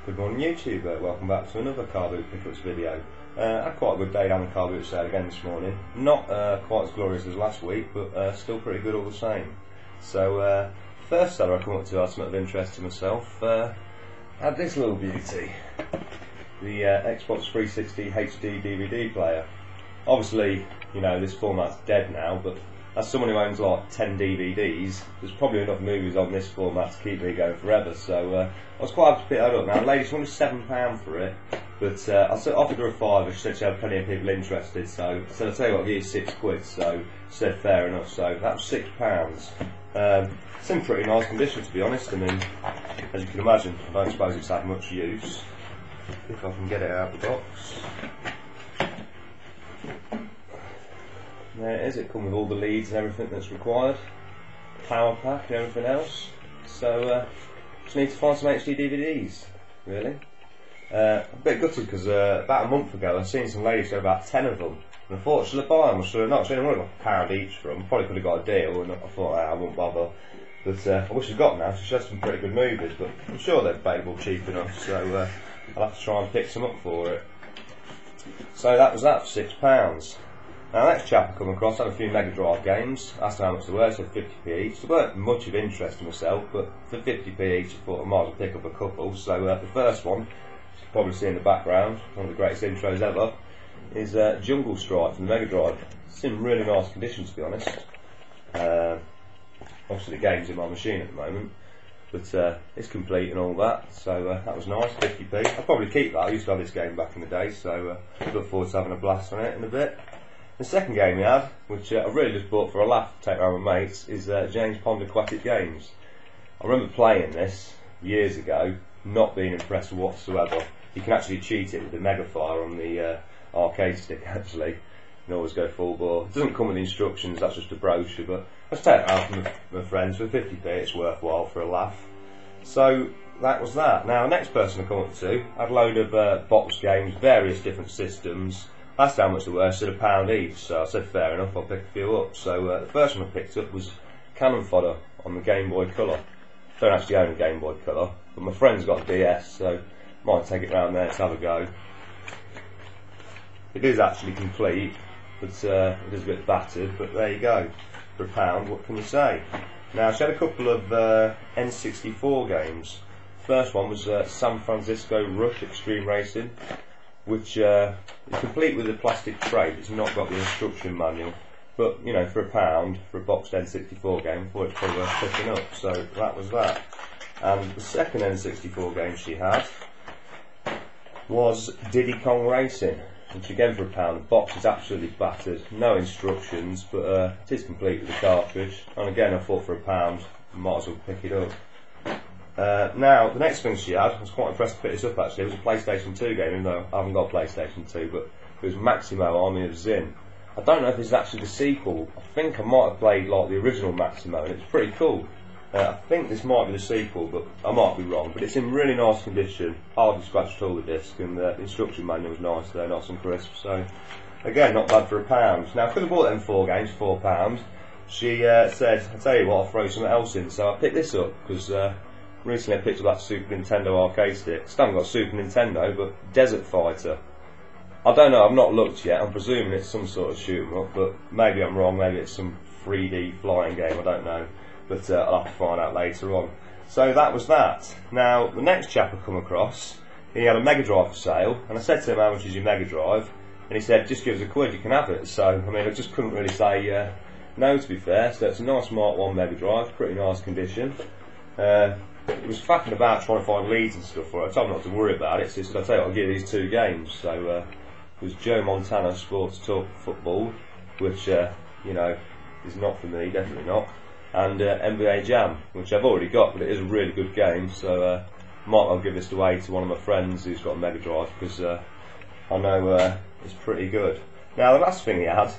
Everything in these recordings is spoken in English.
Good morning YouTube, welcome back to another Carboot pickups video. I had quite a good day down the Carboot sale again this morning. Not quite as glorious as last week, but still pretty good all the same. So first seller I come up to had something of interest to myself. Had this little beauty, the Xbox 360 HD DVD player. Obviously, you know, this format's dead now, but as someone who owns like 10 DVDs, there's probably enough movies on this format to keep me going forever, so I was quite happy to pick that up. Now the lady, she wanted £7 for it, but I offered her a £5. She said she had plenty of people interested, so I said, I'll tell you what, I'll give you £6, so she said fair enough, so that was £6. It's in pretty nice condition, to be honest. I mean, as you can imagine, I don't suppose it's had much use. If I can get it out of the box. There it is, it comes with all the leads and everything that's required, power pack and everything else. So just need to find some HD DVDs, really. A bit gutted because about a month ago I seen some ladies show about 10 of them, and I thought, should I buy them or should I not? Should I only got £1 each for them? Probably could have got a deal, and I thought, I won't bother. But I wish I'd got now, she showed some pretty good movies, but I'm sure they're available cheap enough, so I'll have to try and pick some up for it. So that was that for £6. Now the next chap I come across had a few Mega Drive games, asked how much they were, said 50p each. There weren't much of interest in myself, but for 50p each I thought I might as well pick up a couple. So the first one, you can probably see in the background, one of the greatest intros ever, is Jungle Strike from the Mega Drive. It's in really nice condition, to be honest. Obviously the game's in my machine at the moment, but it's complete and all that, so that was nice, 50p. I'll probably keep that. I used to have this game back in the day, so look forward to having a blast on it in a bit. The second game we had, which I really just bought for a laugh to take around with mates, is James Pond Aquatic Games. I remember playing this years ago, not being impressed whatsoever. You can actually cheat it with the Megafire on the arcade stick, actually. You can always go full bore. It doesn't come with instructions, that's just a brochure, but let's take it out from my friends for 50p, it's worthwhile for a laugh. So that was that. Now the next person I come up to had a load of box games, various different systems. Asked how much they were, I said £1 each, so I said fair enough, I'll pick a few up. So the first one I picked up was Cannon Fodder on the Game Boy Colour. I don't actually own a Game Boy Colour, but my friend's got a DS, so might take it round there to have a go. It is actually complete, but it is a bit battered, but there you go. For £1, what can you say? Now she had a couple of N64 games. The first one was San Francisco Rush Extreme Racing, which is complete with a plastic tray. It's not got the instruction manual, but you know, for £1 for a boxed N64 game, I thought it's probably worth picking up. So that was that. And the second N64 game she had was Diddy Kong Racing, which again for £1. The box is absolutely battered, no instructions, but it is complete with the cartridge. And again, I thought for £1, might as well pick it up. Now, the next thing she had, I was quite impressed to pick this up actually, it was a PlayStation 2 game, even though I haven't got a PlayStation 2, but it was Maximo Army of Zin. I don't know if it's actually the sequel. I think I might have played like the original Maximo, and it's pretty cool. I think this might be the sequel, but I might be wrong. But it's in really nice condition, hardly scratched all the disc, and the instruction manual was nice there, nice and crisp. So, again, not bad for £1. Now, I could have bought them 4 games, £4. She said, I'll tell you what, I'll throw something else in. So I picked this up, because recently I picked up that Super Nintendo arcade stick. Still haven't got Super Nintendo, but Desert Fighter. I don't know, I've not looked yet. I'm presuming it's some sort of shoot 'em up, but maybe I'm wrong. Maybe it's some 3D flying game, I don't know. But I'll have to find out later on. So that was that. Now, the next chap I come across, he had a Mega Drive for sale, and I said to him, how much is your Mega Drive? And he said, just give us £1, you can have it. So, I mean, I just couldn't really say no, to be fair. So it's a nice Mark 1 Mega Drive, pretty nice condition. It was faffing about trying to find leads and stuff for it. I told him not to worry about it, so he said, I'll tell you what, I'll give you these 2 games. So it was Joe Montana Sports Talk Football, which, you know, is not for me, definitely not. And NBA Jam, which I've already got, but it is a really good game, so might well give this away to one of my friends who's got a Mega Drive, because I know it's pretty good. Now the last thing he had,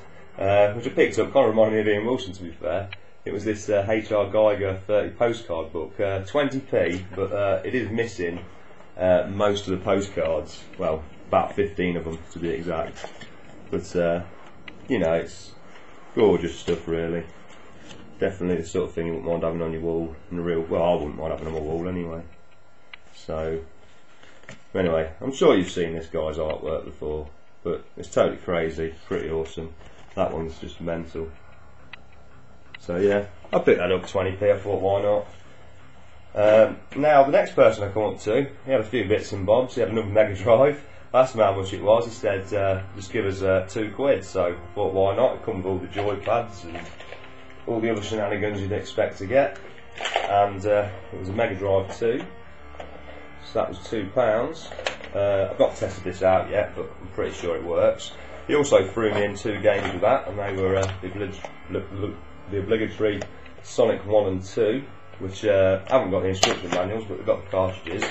which I picked up, kind of reminded me of Ian Wilson to be fair, it was this H.R. Geiger 30 postcard book, 20p, but it is missing most of the postcards, well, about 15 of them to be exact, but you know, it's gorgeous stuff really. Definitely the sort of thing you wouldn't mind having on your wall, and well, I wouldn't mind having on my wall anyway. So Anyway, I'm sure you've seen this guy's artwork before, but it's totally crazy, pretty awesome. That one's just mental. So yeah, I picked that up 20p, I thought why not. Now the next person I come up to, he had a few bits and bobs, he had another Mega Drive. I asked him how much it was, he said just give us £2, so I thought why not, it come with all the joy pads and all the other shenanigans you'd expect to get. And it was a Mega Drive 2, so that was £2. I've not tested this out yet, but I'm pretty sure it works. He also threw me in 2 games with that, and they were the obligatory Sonic 1 and 2, which I haven't got the instruction manuals, but we've got the cartridges.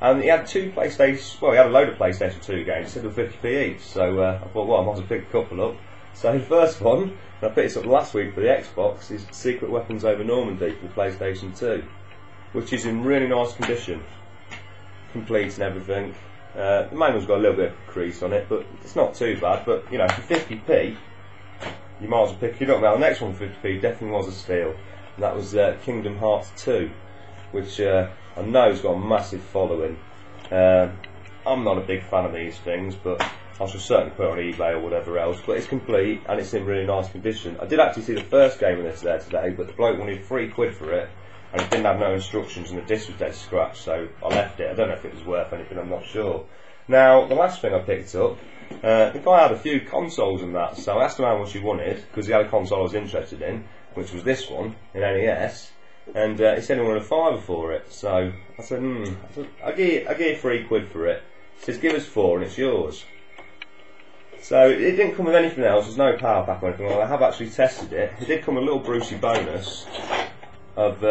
And he had 2 PlayStation, well, he had a load of PlayStation 2 games, instead of 50p each, so I thought, well, I might as well pick a couple up. So the first one, and I picked this up last week for the Xbox, is Secret Weapons Over Normandy for the PlayStation 2, which is in really nice condition, complete and everything. The manual's got a little bit of a crease on it, but it's not too bad. But you know, for 50p, you might as well pick it up. Now the next one for 50p definitely was a steal, and that was Kingdom Hearts 2, which I know has got a massive following. I'm not a big fan of these things, but I shall certainly put it on eBay or whatever else. But it's complete and it's in really nice condition. I did actually see the first game of this there today, but the bloke wanted £3 for it, and it didn't have no instructions, and the disc was dead scratched, so I left it. I don't know if it was worth anything, I'm not sure. Now, the last thing I picked up, the guy had a few consoles and that, so I asked him how much he wanted, because he had a console I was interested in, which was this one, in NES, and he said he wanted a £5 for it, so I said, I'll give you £3 for it. He says, give us 4 and it's yours. So it didn't come with anything else, there's no power pack or anything, well, I have actually tested it. It did come with a little Brucey bonus of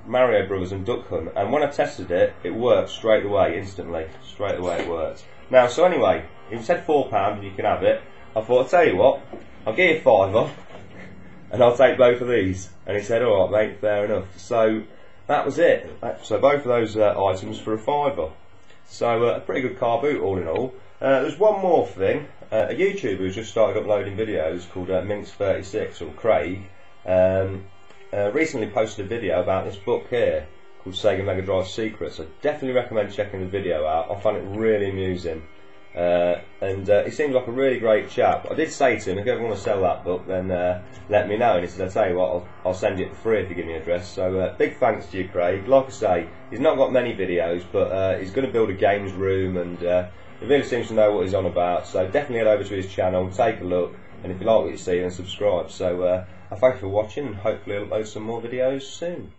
Mario Brothers and Duck Hunt, and when I tested it, it worked straight away, instantly, straight away it worked. Now, so anyway, he said £4 and you can have it. I thought, I'll tell you what, I'll give you £5 and I'll take both of these. And he said, alright mate, fair enough. So that was it. So both of those items for a £5. So a pretty good car boot all in all. There's one more thing, a YouTuber who's just started uploading videos called minks36, or Craig, recently posted a video about this book here called Sega Mega Drive Secrets. I definitely recommend checking the video out. I find it really amusing, and he seems like a really great chap. I did say to him, if you ever want to sell that book, then let me know, and he said, I'll tell you what, I'll send you it for free if you give me an address. So big thanks to you, Craig. Like I say, he's not got many videos, but he's going to build a games room, and he really seems to know what he's on about. So definitely head over to his channel, take a look, and if you like what you see, then subscribe. So I thank you for watching, and hopefully I'll upload some more videos soon.